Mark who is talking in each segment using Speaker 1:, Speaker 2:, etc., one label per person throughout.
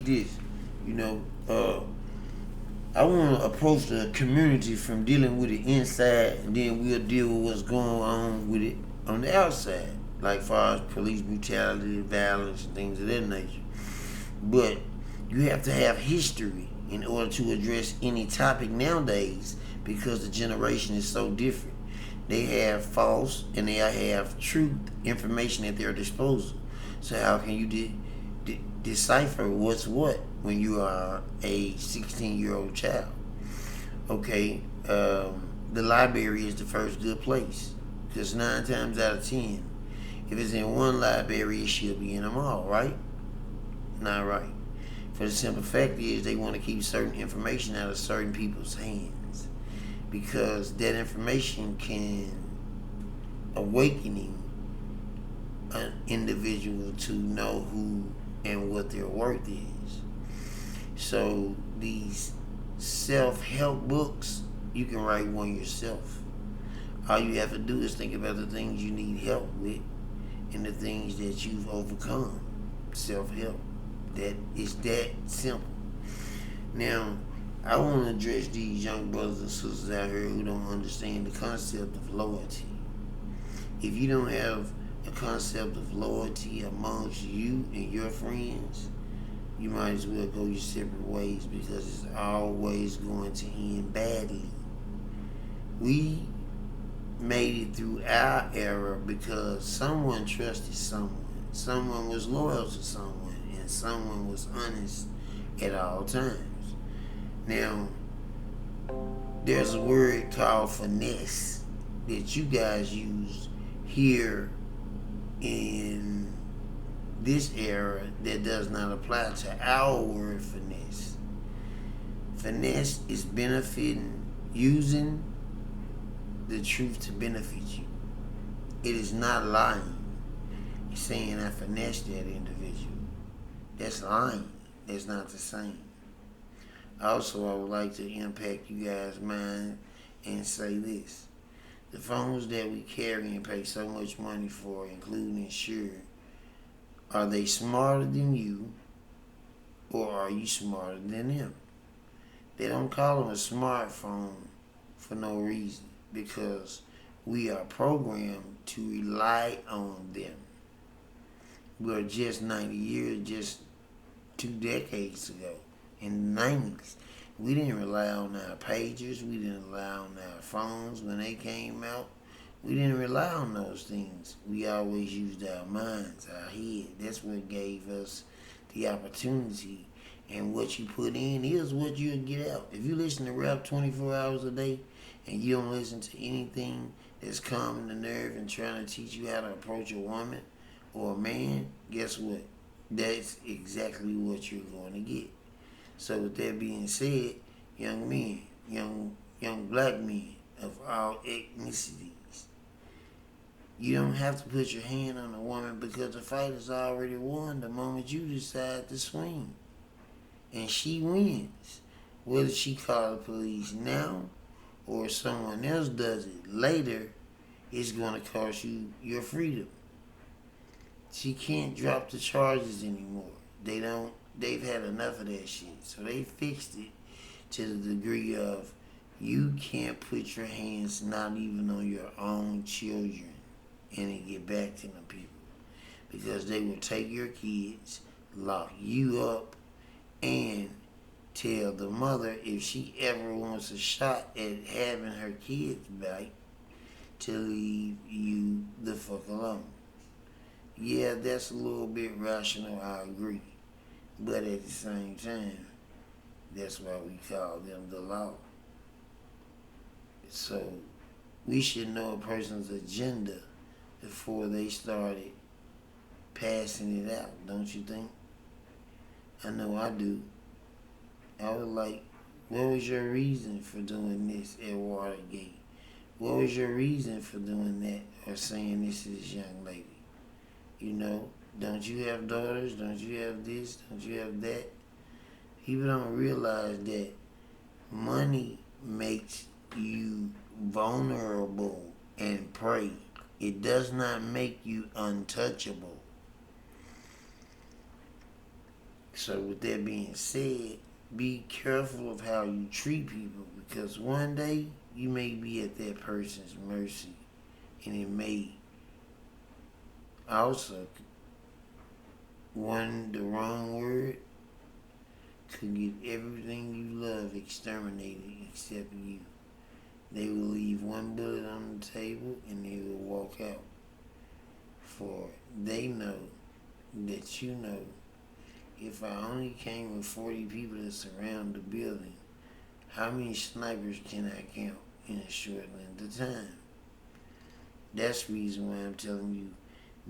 Speaker 1: this. You know, I want to approach the community from dealing with it inside, and then we'll deal with what's going on with it on the outside, like far as police brutality, violence, and things of that nature. But you have to have history in order to address any topic nowadays because the generation is so different. They have false and they have truth information at their disposal. So how can you decipher what's what when you are a 16-year-old child? Okay, the library is the first good place because 9 times out of 10, if it's in one library, it should be in them all, right? Not right. For the simple fact is they want to keep certain information out of certain people's hands because that information can awakening an individual to know who and what their worth is. So these self-help books, you can write one yourself. All you have to do is think about the things you need help with and the things that you've overcome. Self-help. That is that simple. Now, I want to address these young brothers and sisters out here who don't understand the concept of loyalty. If you don't have a concept of loyalty amongst you and your friends, you might as well go your separate ways because it's always going to end badly. We made it through our era because someone trusted someone. Someone was loyal to someone, and someone was honest at all times. Now, there's a word called finesse that you guys use here in this era that does not apply to our word finesse. Finesse is benefiting, using the truth to benefit you. It is not lying. It's saying I finessed that individual. That's lying. That's not the same. Also, I would like to impact you guys' mind and say this. The phones that we carry and pay so much money for, including insured, are they smarter than you or are you smarter than them? They don't call them a smartphone for no reason because we are programmed to rely on them. We're just 90 years, just 2 decades ago. In the 90s, we didn't rely on our pagers. We didn't rely on our phones when they came out. We didn't rely on those things. We always used our minds, our head. That's what gave us the opportunity. And what you put in is what you'll get out. If you listen to rap 24 hours a day and you don't listen to anything that's calming the nerve and trying to teach you how to approach a woman or a man, guess what? That's exactly what you're going to get. So with that being said, young men, young black men of all ethnicities, you don't have to put your hand on a woman because the fight is already won the moment you decide to swing. And she wins. Whether she call the police now or someone else does it later, it's going to cost you your freedom. She can't drop the charges anymore. They've had enough of that shit. So they fixed it to the degree of you can't put your hands not even on your own children and it get back to them people. Because they will take your kids, lock you up, and tell the mother if she ever wants a shot at having her kids back to leave you the fuck alone. Yeah, that's a little bit rational, I agree. But at the same time, that's why we call them the law. So we should know a person's agenda before they started passing it out, don't you think? I know I do. I was like, what was your reason for doing this at Watergate? What was your reason for doing that or saying this to this young lady? You know, don't you have daughters? Don't you have this? Don't you have that? People don't realize that money makes you vulnerable and prey. It does not make you untouchable. So with that being said, be careful of how you treat people, because one day you may be at that person's mercy, and it may also, the wrong word could get everything you love exterminated except you. They will leave one bullet on the table and they will walk out. For they know that you know, if I only came with 40 people to surround the building, how many snipers can I count in a short length of time? That's the reason why I'm telling you,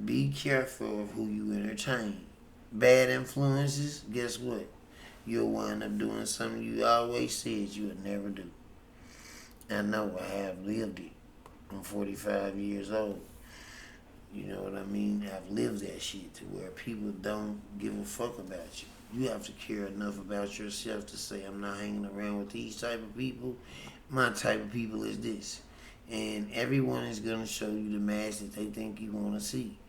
Speaker 1: be careful of who you entertain. Bad influences, guess what? You'll wind up doing something you always said you would never do. I know, I have lived it. I'm 45 years old. You know what I mean? I've lived that shit to where people don't give a fuck about you. You have to care enough about yourself to say, I'm not hanging around with these type of people. My type of people is this. And everyone is going to show you the mask that they think you want to see.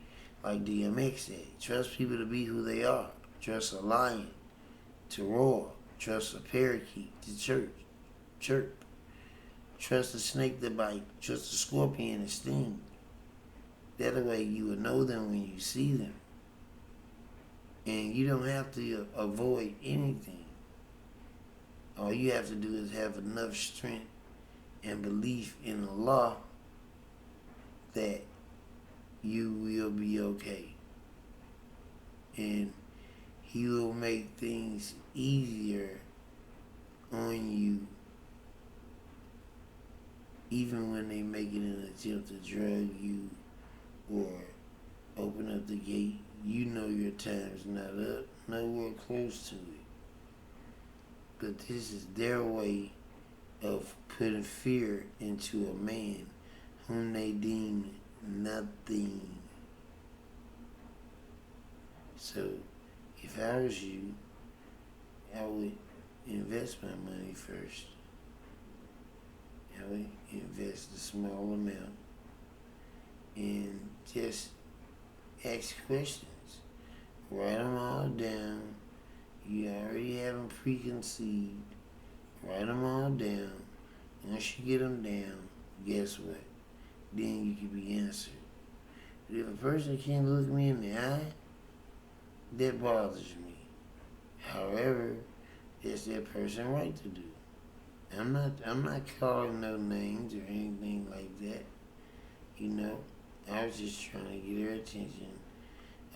Speaker 1: Like DMX said, trust people to be who they are. Trust a lion to roar. Trust a parakeet to chirp. Trust a snake to bite. Trust a scorpion to sting. That way you will know them when you see them. And you don't have to avoid anything. All you have to do is have enough strength and belief in Allah that you will be okay. And He will make things easier on you, even when they make it an attempt to drug you or open up the gate. You know your time's not up, nowhere close to it. But this is their way of putting fear into a man whom they deem nothing. So, if I was you, I would invest my money first. I would invest a small amount and just ask questions. Write them all down. You already have them preconceived. Write them all down. Once you get them down, guess what? Then you can be answered. But if a person can't look me in the eye, that bothers me. However, it's their person's right to do. I'm not calling no names or anything like that. You know, I was just trying to get her attention.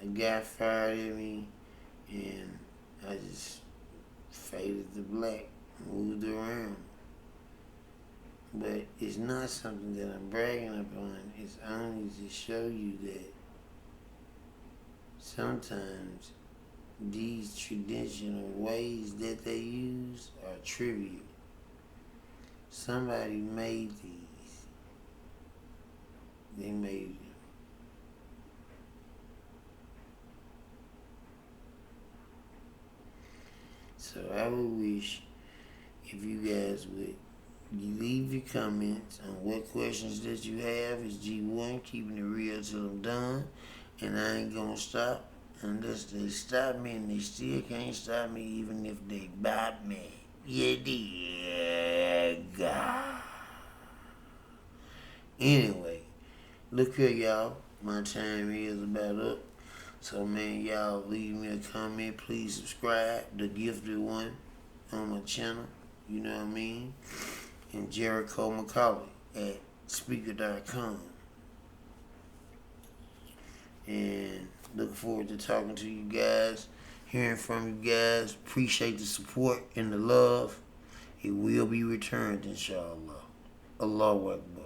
Speaker 1: A guy fired at me, and I just faded to black, moved around. But it's not something that I'm bragging upon. It's only to show you that sometimes these traditional ways that they use are trivial. Somebody made these. They made them. So I would wish if you guys would leave your comments on what questions that you have. It's G1, keeping it real till I'm done. And I ain't gonna stop unless they stop me, and they still can't stop me even if they bite me. Yeah, dig. Anyway, look here, y'all. My time is about up. So, man, y'all leave me a comment. Please subscribe, the gifted one, on my channel. You know what I mean? And Jericho McCauley at Speaker.com. And look forward to talking to you guys, hearing from you guys. Appreciate the support and the love. It will be returned, inshallah. Allahu Akbar.